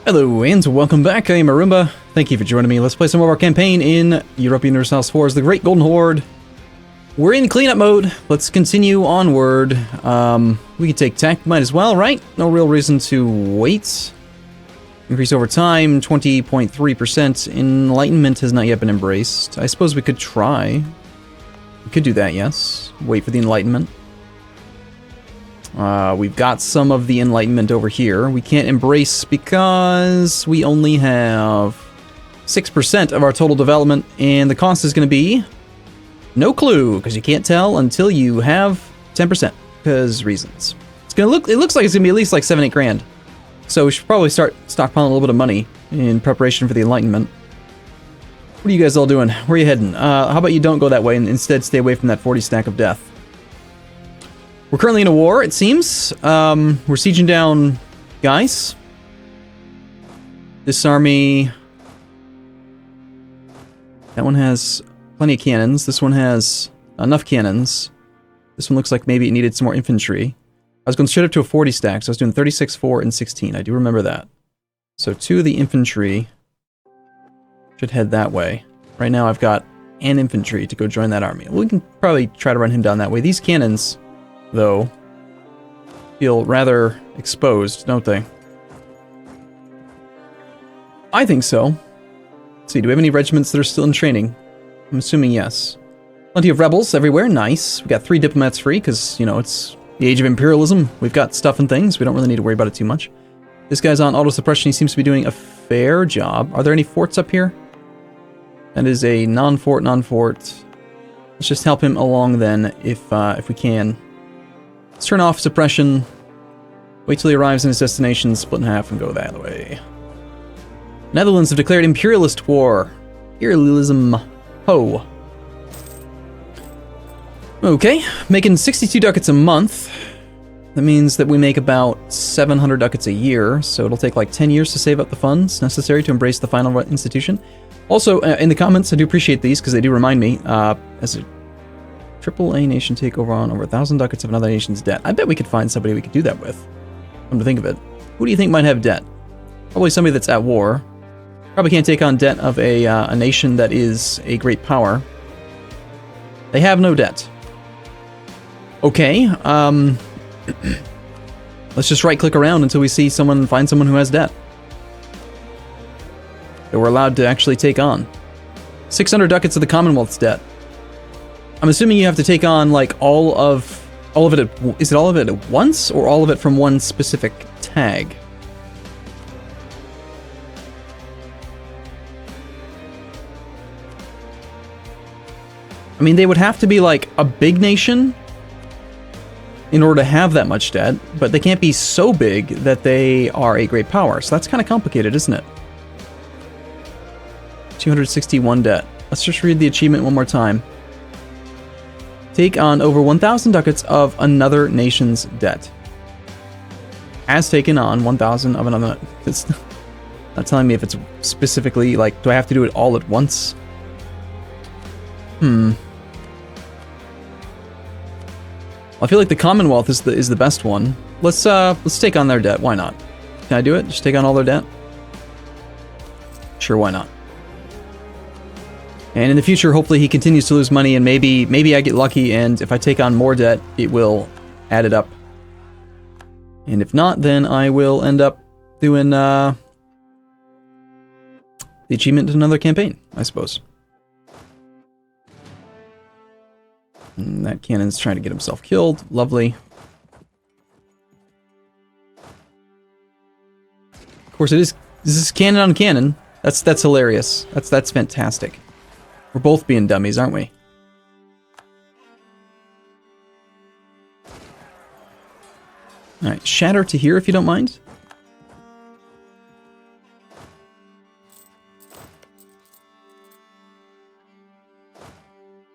Hello and welcome back, I am Arumba. Thank you for joining me. Let's play some of our campaign in Europa Universalis 4's The Great Golden Horde. We're in cleanup mode. Let's continue onward. We can take tech, might as well, right? No real reason to wait. Increase over time, 20.3%. Enlightenment has not yet been embraced. I suppose we could try. We could do that, yes. Wait for the Enlightenment. We've got some of the Enlightenment over here. We can't embrace because we only have 6% of our total development, and the cost is going to be no clue, because you can't tell until you have 10%, because reasons. It looks like it's going to be at least like 7-8 grand. So we should probably start stockpiling a little bit of money in preparation for the Enlightenment. What are you guys all doing? Where are you heading? How about you don't go that way and instead stay away from that 40 stack of death? We're currently in a war, it seems. We're sieging down guys. This army... That one has plenty of cannons. This one has enough cannons. This one looks like maybe it needed some more infantry. I was going straight up to a 40 stack, so I was doing 36, 4, and 16. I do remember that. So 2 of the infantry should head that way. Right now I've got an infantry to go join that army. We can probably try to run him down that way. These cannons, though, feel rather exposed, don't they? I think so. Let's see, do we have any regiments that are still in training? I'm assuming yes. Plenty of rebels everywhere, nice. We got 3 diplomats free, because, you know, it's the age of imperialism. We've got stuff and things, we don't really need to worry about it too much. This guy's on auto-suppression, he seems to be doing a fair job. Are there any forts up here? That is a non-fort. Let's just help him along then, if we can. Let's turn off suppression. Wait till he arrives in his destination, split in half, and go that way. Netherlands have declared imperialist war. Imperialism. Ho. Okay, making 62 ducats a month. That means that we make about 700 ducats a year, so it'll take like 10 years to save up the funds necessary to embrace the final institution. Also, in the comments, I do appreciate these, because they do remind me, as a AAA nation takeover on over 1,000 ducats of another nation's debt. I bet we could find somebody we could do that with. Come to think of it. Who do you think might have debt? Probably somebody that's at war. Probably can't take on debt of a nation that is a great power. They have no debt. Okay, let's just right-click around until we see someone, find someone who has debt that we're allowed to actually take on. 600 ducats of the Commonwealth's debt. I'm assuming you have to take on, like, all of it is it all of it at once, or all of it from one specific tag? I mean, they would have to be, like, a big nation in order to have that much debt, but they can't be so big that they are a great power, so that's kind of complicated, isn't it? 261 debt. Let's just read the achievement one more time. Take on over 1,000 ducats of another nation's debt. Has taken on 1,000 of another... It's not telling me if it's specifically, like, do I have to do it all at once? I feel like the Commonwealth is the best one. Let's take on their debt. Why not? Can I do it? Just take on all their debt? Sure, why not? And in the future, hopefully he continues to lose money, and maybe I get lucky, and if I take on more debt, it will add it up. And if not, then I will end up doing the achievement in another campaign, I suppose. And that cannon's trying to get himself killed. Lovely. Of course, this is cannon on cannon. That's hilarious. That's fantastic. We're both being dummies, aren't we? Alright, shatter to here if you don't mind.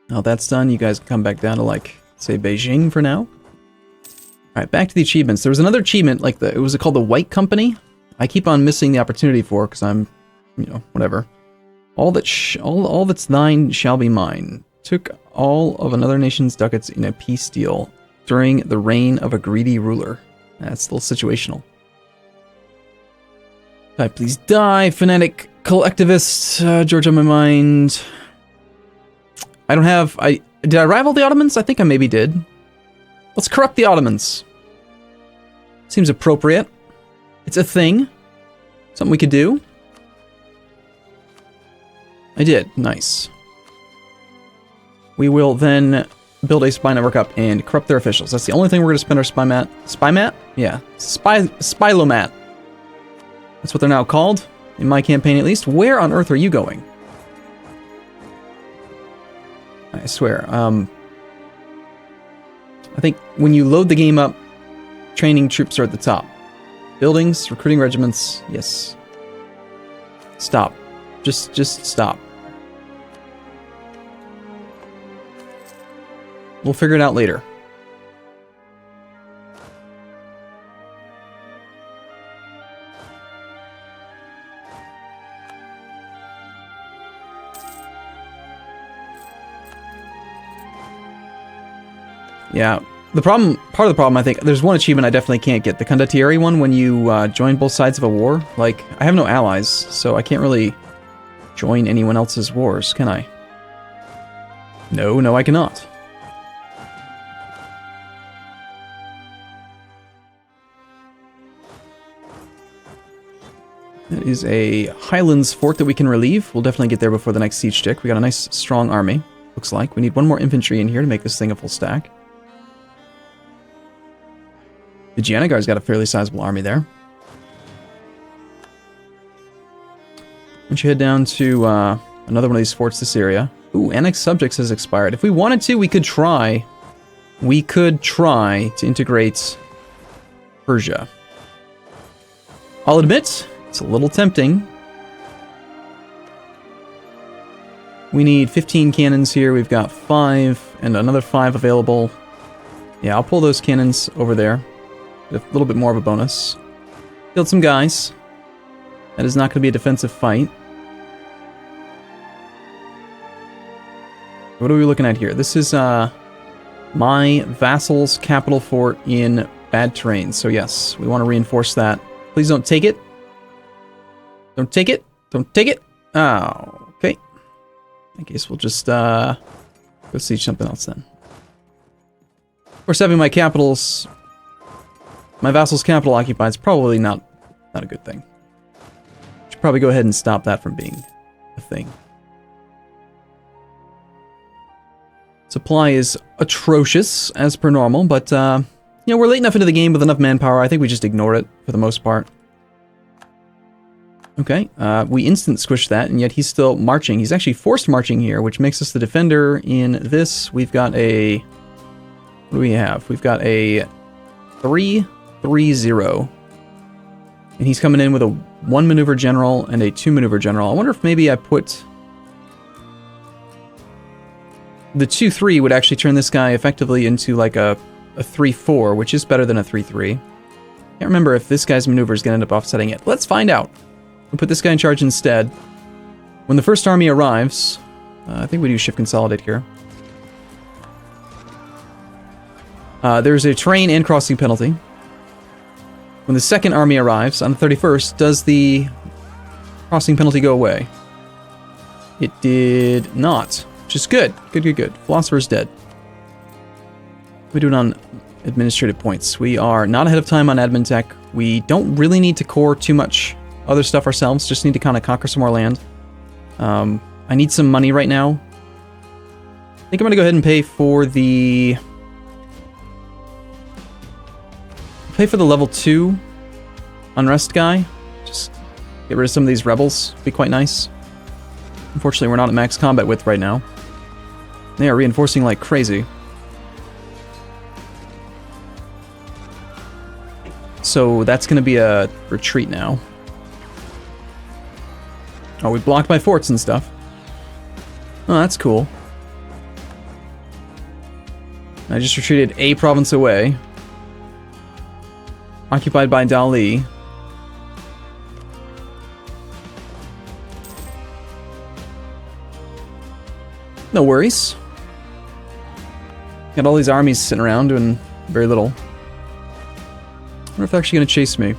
Now that's done, you guys can come back down to, like, say Beijing for now. Alright, back to the achievements. There was another achievement, like, it was called the White Company. I keep on missing the opportunity for it, because I'm, you know, whatever. All that's thine shall be mine. Took all of another nation's ducats in a peace deal during the reign of a greedy ruler. That's a little situational. Die, please die. Fanatic collectivist. George on my mind. I don't have... Did I rival the Ottomans? I think I maybe did. Let's corrupt the Ottomans. Seems appropriate. It's a thing. Something we could do. I did. Nice. We will then build a spy network up and corrupt their officials. That's the only thing we're going to spend our spy mat. Spy mat? Yeah. Spylomat. That's what they're now called. In my campaign, at least. Where on earth are you going? I swear. I think when you load the game up, training troops are at the top. Buildings, recruiting regiments, yes. Stop. Just stop. We'll figure it out later. Yeah, part of the problem, I think, there's one achievement I definitely can't get. The condottieri one, when you join both sides of a war. Like, I have no allies, so I can't really join anyone else's wars, can I? No, I cannot. That is a Highlands fort that we can relieve. We'll definitely get there before the next siege stick. We got a nice, strong army, looks like. We need one more infantry in here to make this thing a full stack. The Gianagar's got a fairly sizable army there. Why don't you head down to another one of these forts this area. Ooh, Annex Subjects has expired. If we wanted to, we could try. We could try to integrate Persia. I'll admit, it's a little tempting. We need 15 cannons here. We've got 5 and another 5 available. Yeah, I'll pull those cannons over there. A little bit more of a bonus. Killed some guys. That is not going to be a defensive fight. What are we looking at here? This is my vassal's capital fort in bad terrain. So yes, we want to reinforce that. Please don't take it. Don't take it. Don't take it. Oh, okay. I guess we'll just go siege something else then. Of course, having my vassal's capital occupied is probably not a good thing. Should probably go ahead and stop that from being a thing. Supply is atrocious, as per normal, but, you know, we're late enough into the game with enough manpower. I think we just ignore it, for the most part. Okay, we instant squished that, and yet he's still marching. He's actually forced marching here, which makes us the defender in this. We've got a... What do we have? We've got a 3-3-0. And he's coming in with a 1 maneuver general and a 2 maneuver general. I wonder if maybe I put... The 2-3 would actually turn this guy effectively into like a 3-4, which is better than a 3-3. Can't remember if this guy's maneuver is going to end up offsetting it. Let's find out. We'll put this guy in charge instead. When the first army arrives, I think we do shift consolidate here. There's a terrain and crossing penalty. When the second army arrives on the 31st, does the crossing penalty go away? It did not, which is good. Good. Philosopher's dead. We do it on administrative points. We are not ahead of time on admin tech. We don't really need to core too much other stuff ourselves, just need to kind of conquer some more land. I need some money right now. I think I'm going to go ahead and pay for the level 2 unrest guy. Just get rid of some of these rebels. Be quite nice. Unfortunately, we're not at max combat width right now. They are reinforcing like crazy. So that's going to be a retreat now. Oh, we blocked my forts and stuff. Oh, that's cool. I just retreated a province away. Occupied by Dali. No worries. Got all these armies sitting around doing very little. I wonder if they're actually going to chase me.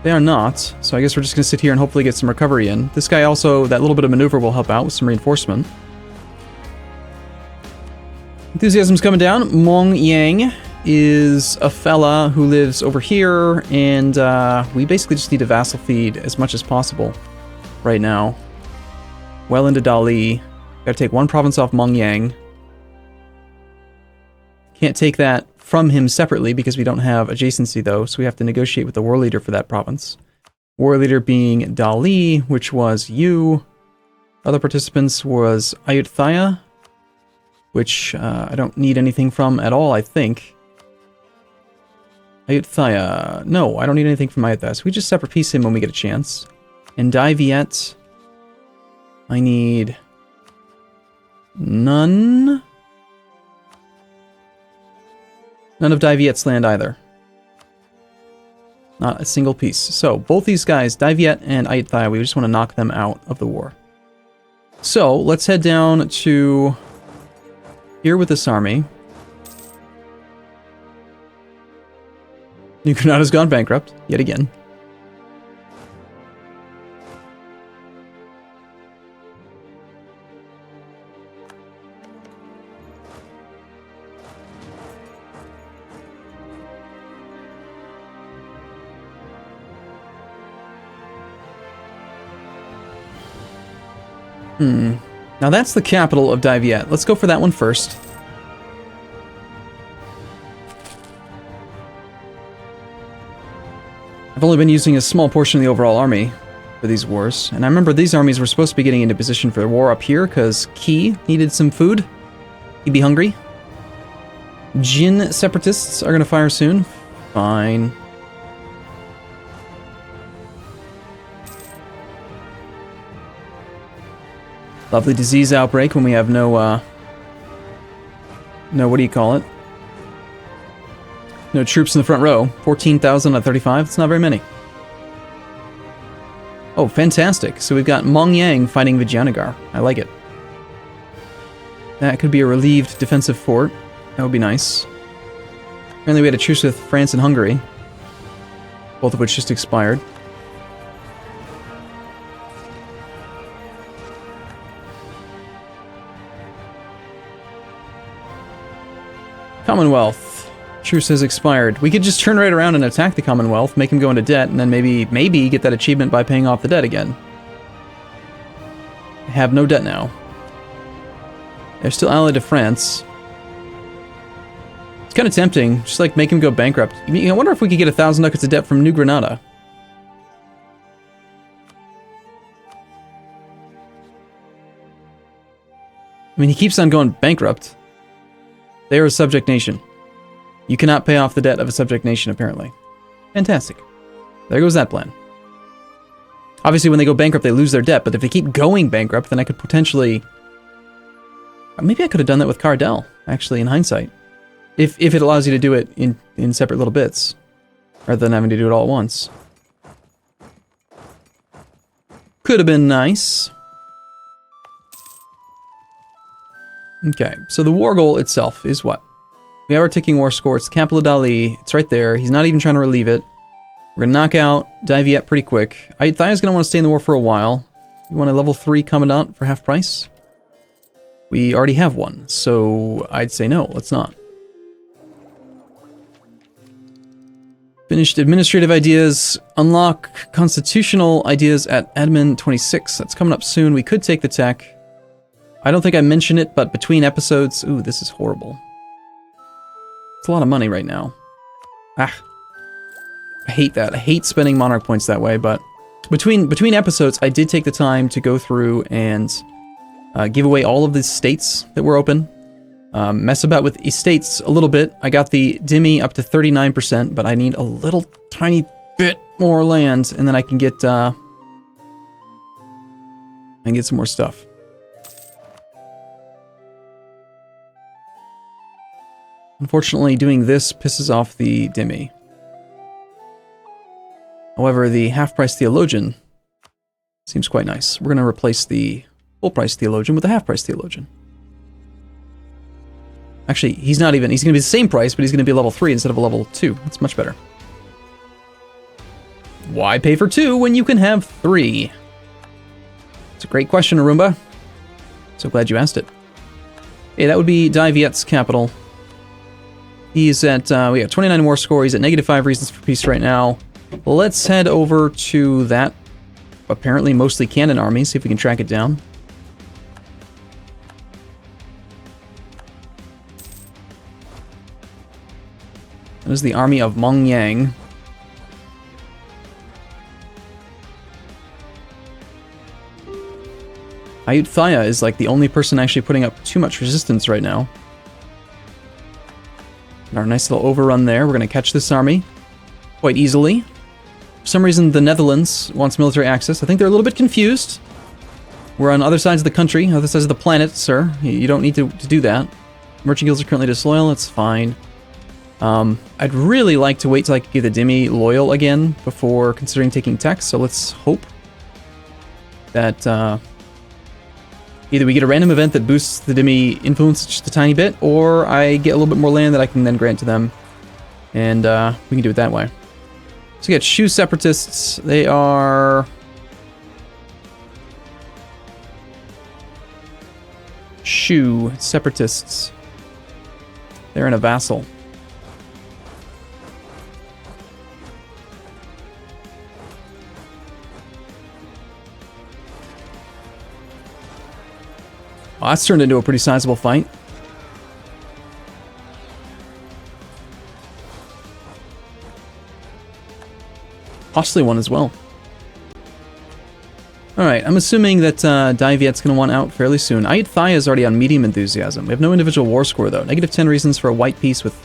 They are not, so I guess we're just going to sit here and hopefully get some recovery in. This guy also, that little bit of maneuver will help out with some reinforcement. Enthusiasm's coming down. Mong Yang is a fella who lives over here, and we basically just need to vassal feed as much as possible right now. Well into Dali. Gotta take one province off Mong Yang. Can't take that from him separately because we don't have adjacency though, so we have to negotiate with the war leader for that province. War leader being Dali, which was you. Other participants was Ayutthaya, which I don't need anything from at all, I think. Ayutthaya. No, I don't need anything from Ayutthaya, so we just separate piece him when we get a chance. And Dai Viet, I need none. None of Dai Viet's land either. Not a single piece. So, both these guys, Dai Viet and Ayutthaya, we just want to knock them out of the war. So, let's head down to here with this army. New Granada's gone bankrupt, yet again. Now that's the capital of Dai Viet. Let's go for that one first. I've only been using a small portion of the overall army for these wars, and I remember these armies were supposed to be getting into position for the war up here because Qi needed some food. He'd be hungry. Jin separatists are going to fire soon. Fine. Lovely disease outbreak when we have no, what do you call it? No troops in the front row. 14,000 out of 35, it's not very many. Oh, fantastic. So we've got Mong Yang fighting Vijayanagar. I like it. That could be a relieved defensive fort. That would be nice. Apparently we had a truce with France and Hungary, both of which just expired. Commonwealth. Truce has expired. We could just turn right around and attack the Commonwealth, make him go into debt, and then maybe get that achievement by paying off the debt again. I have no debt now. They're still allied to France. It's kind of tempting, just like make him go bankrupt. I wonder if we could get 1,000 ducats of debt from New Granada. I mean, he keeps on going bankrupt. They are a subject nation. You cannot pay off the debt of a subject nation, apparently. Fantastic. There goes that plan. Obviously, when they go bankrupt, they lose their debt, but if they keep going bankrupt, then I could potentially... Maybe I could have done that with Cardell, actually, in hindsight. If it allows you to do it in separate little bits, rather than having to do it all at once. Could have been nice. Okay, so the war goal itself is what? We have our ticking war score. It's the capital of Dali. It's right there. He's not even trying to relieve it. We're going to knock out Dai Viet pretty quick. Ayutthaya's going to want to stay in the war for a while. You want a level 3 commandant for half price? We already have one, so I'd say no, let's not. Finished administrative ideas. Unlock constitutional ideas at admin 26. That's coming up soon. We could take the tech. I don't think I mentioned it, but between episodes... Ooh, this is horrible. It's a lot of money right now. I hate that. I hate spending monarch points that way, but... Between episodes, I did take the time to go through and give away all of the states that were open. Mess about with estates a little bit. I got the Dhimmi up to 39%, but I need a little tiny bit more land, and then I can get some more stuff. Unfortunately, doing this pisses off the Dhimmi. However, the half-price theologian seems quite nice. We're going to replace the full-price theologian with the half-price theologian. Actually, he's not even... He's going to be the same price, but he's going to be level 3 instead of a level 2. That's much better. Why pay for 2 when you can have 3? It's a great question, Arumba. So glad you asked it. Hey, that would be Daviet's capital. He's at, we got 29 war score. He's at -5 reasons for peace right now. Let's head over to that apparently mostly cannon army, see if we can track it down. That is the army of Mongyang. Ayutthaya is like the only person actually putting up too much resistance right now. And our nice little overrun there. We're going to catch this army quite easily. For some reason, the Netherlands wants military access. I think they're a little bit confused. We're on other sides of the country, other sides of the planet, sir. You don't need to do that. Merchant guilds are currently disloyal. It's fine. I'd really like to wait till I can get the Dhimmi loyal again before considering taking Tex. So let's hope that either we get a random event that boosts the Dhimmi influence just a tiny bit, or I get a little bit more land that I can then grant to them, and we can do it that way. So we got Shu Separatists. They are Shu Separatists. They're in a vassal. Oh, that's turned into a pretty sizable fight. Costly one as well. Alright, I'm assuming that Daviet's going to want out fairly soon. Ayutthaya is already on medium enthusiasm. We have no individual war score though. -10 reasons for a white peace with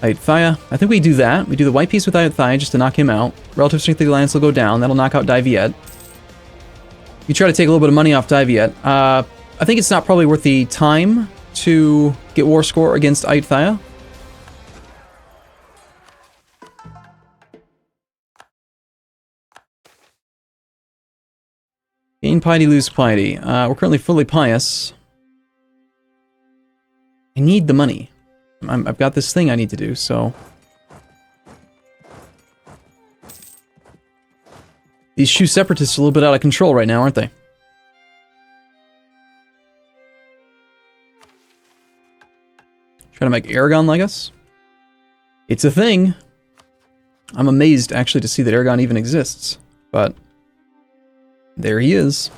Ayutthaya. I think we do that. We do the white peace with Ayutthaya just to knock him out. Relative strength of the alliance will go down. That'll knock out Daviet. You try to take a little bit of money off Daviet. I think it's not probably worth the time to get war score against Ayutthaya. Gain piety, lose piety. We're currently fully pious. I need the money. I've got this thing I need to do, so... These Shu Separatists are a little bit out of control right now, aren't they? Trying to make Aragon like us? It's a thing. I'm amazed, actually, to see that Aragon even exists. But there he is.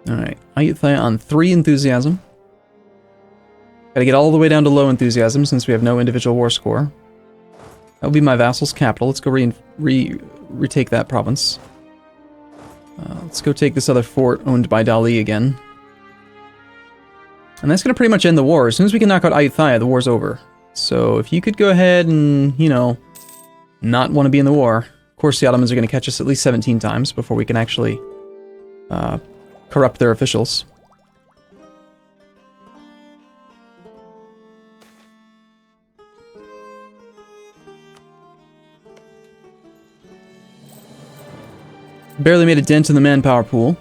Alright, Ayutthaya on 3 enthusiasm. Gotta get all the way down to low enthusiasm since we have no individual war score. That will be my vassal's capital. Let's go retake that province. Let's go take this other fort owned by Dali again. And that's going to pretty much end the war. As soon as we can knock out Ayutthaya, the war's over. So if you could go ahead and, you know, not want to be in the war. Of course, the Ottomans are going to catch us at least 17 times before we can actually corrupt their officials. Barely made a dent in the manpower pool.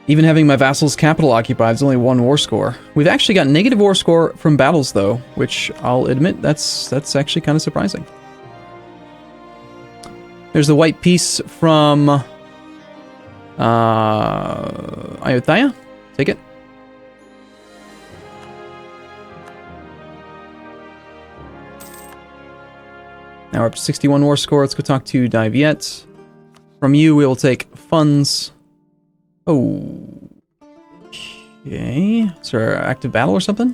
Even having my vassal's capital occupied is only 1 war score. We've actually got negative war score from battles though, which I'll admit that's actually kind of surprising. There's the white piece from Ayutthaya. Take it. Now we're up to 61 war score. Let's go talk to Daviet. From you, we will take funds. Oh. Okay. Is there an active battle or something?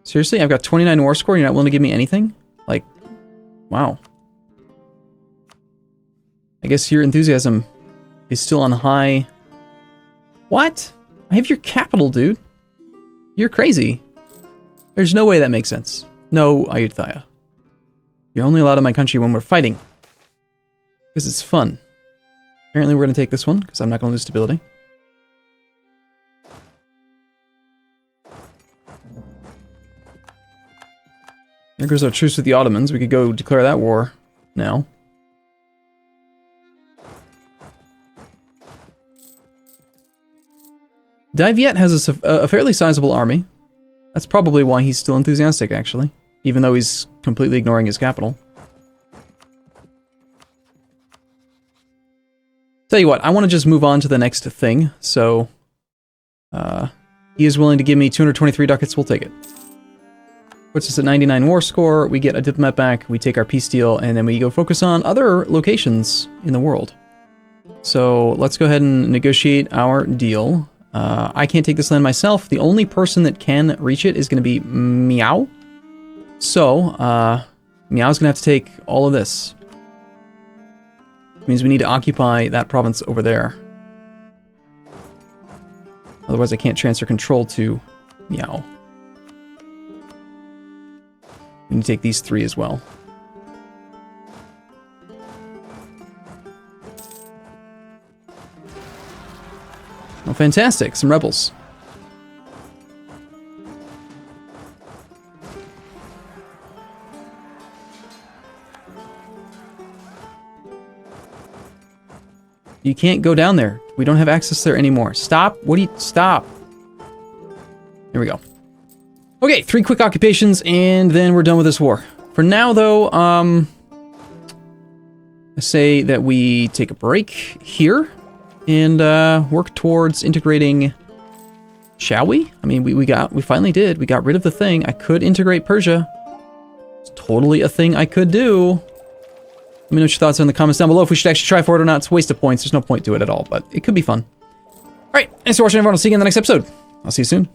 Seriously? I've got 29 war score. You're not willing to give me anything? Like, wow. I guess your enthusiasm is still on high. What? I have your capital, dude. You're crazy. There's no way that makes sense. No, Ayutthaya. You're only allowed in my country when we're fighting. Because it's fun. Apparently we're going to take this one, because I'm not going to lose stability. There goes our truce with the Ottomans. We could go declare that war now. Diviet has a fairly sizable army. That's probably why he's still enthusiastic, actually. Even though he's completely ignoring his capital. Tell you what, I want to just move on to the next thing, so... he is willing to give me 223 ducats, we'll take it. Puts us at 99 war score, we get a diplomat back, we take our peace deal, and then we go focus on other locations in the world. So, let's go ahead and negotiate our deal. I can't take this land myself. The only person that can reach it is going to be Meow. So, Meow's going to have to take all of this. Which means we need to occupy that province over there. Otherwise I can't transfer control to Meow. We need to take these 3 as well. Oh, fantastic. Some rebels. You can't go down there. We don't have access there anymore. Stop. What do you... Stop. Here we go. Okay, 3 quick occupations, and then we're done with this war. For now, though, I say that we take a break here. And work towards integrating. Shall we? I mean, we finally did. We got rid of the thing. I could integrate Persia. It's totally a thing I could do. Let me know what your thoughts are in the comments down below. If we should actually try for it or not. It's a waste of points. There's no point to it at all, but it could be fun. All right, thanks for watching, everyone. I'll see you in the next episode. I'll see you soon.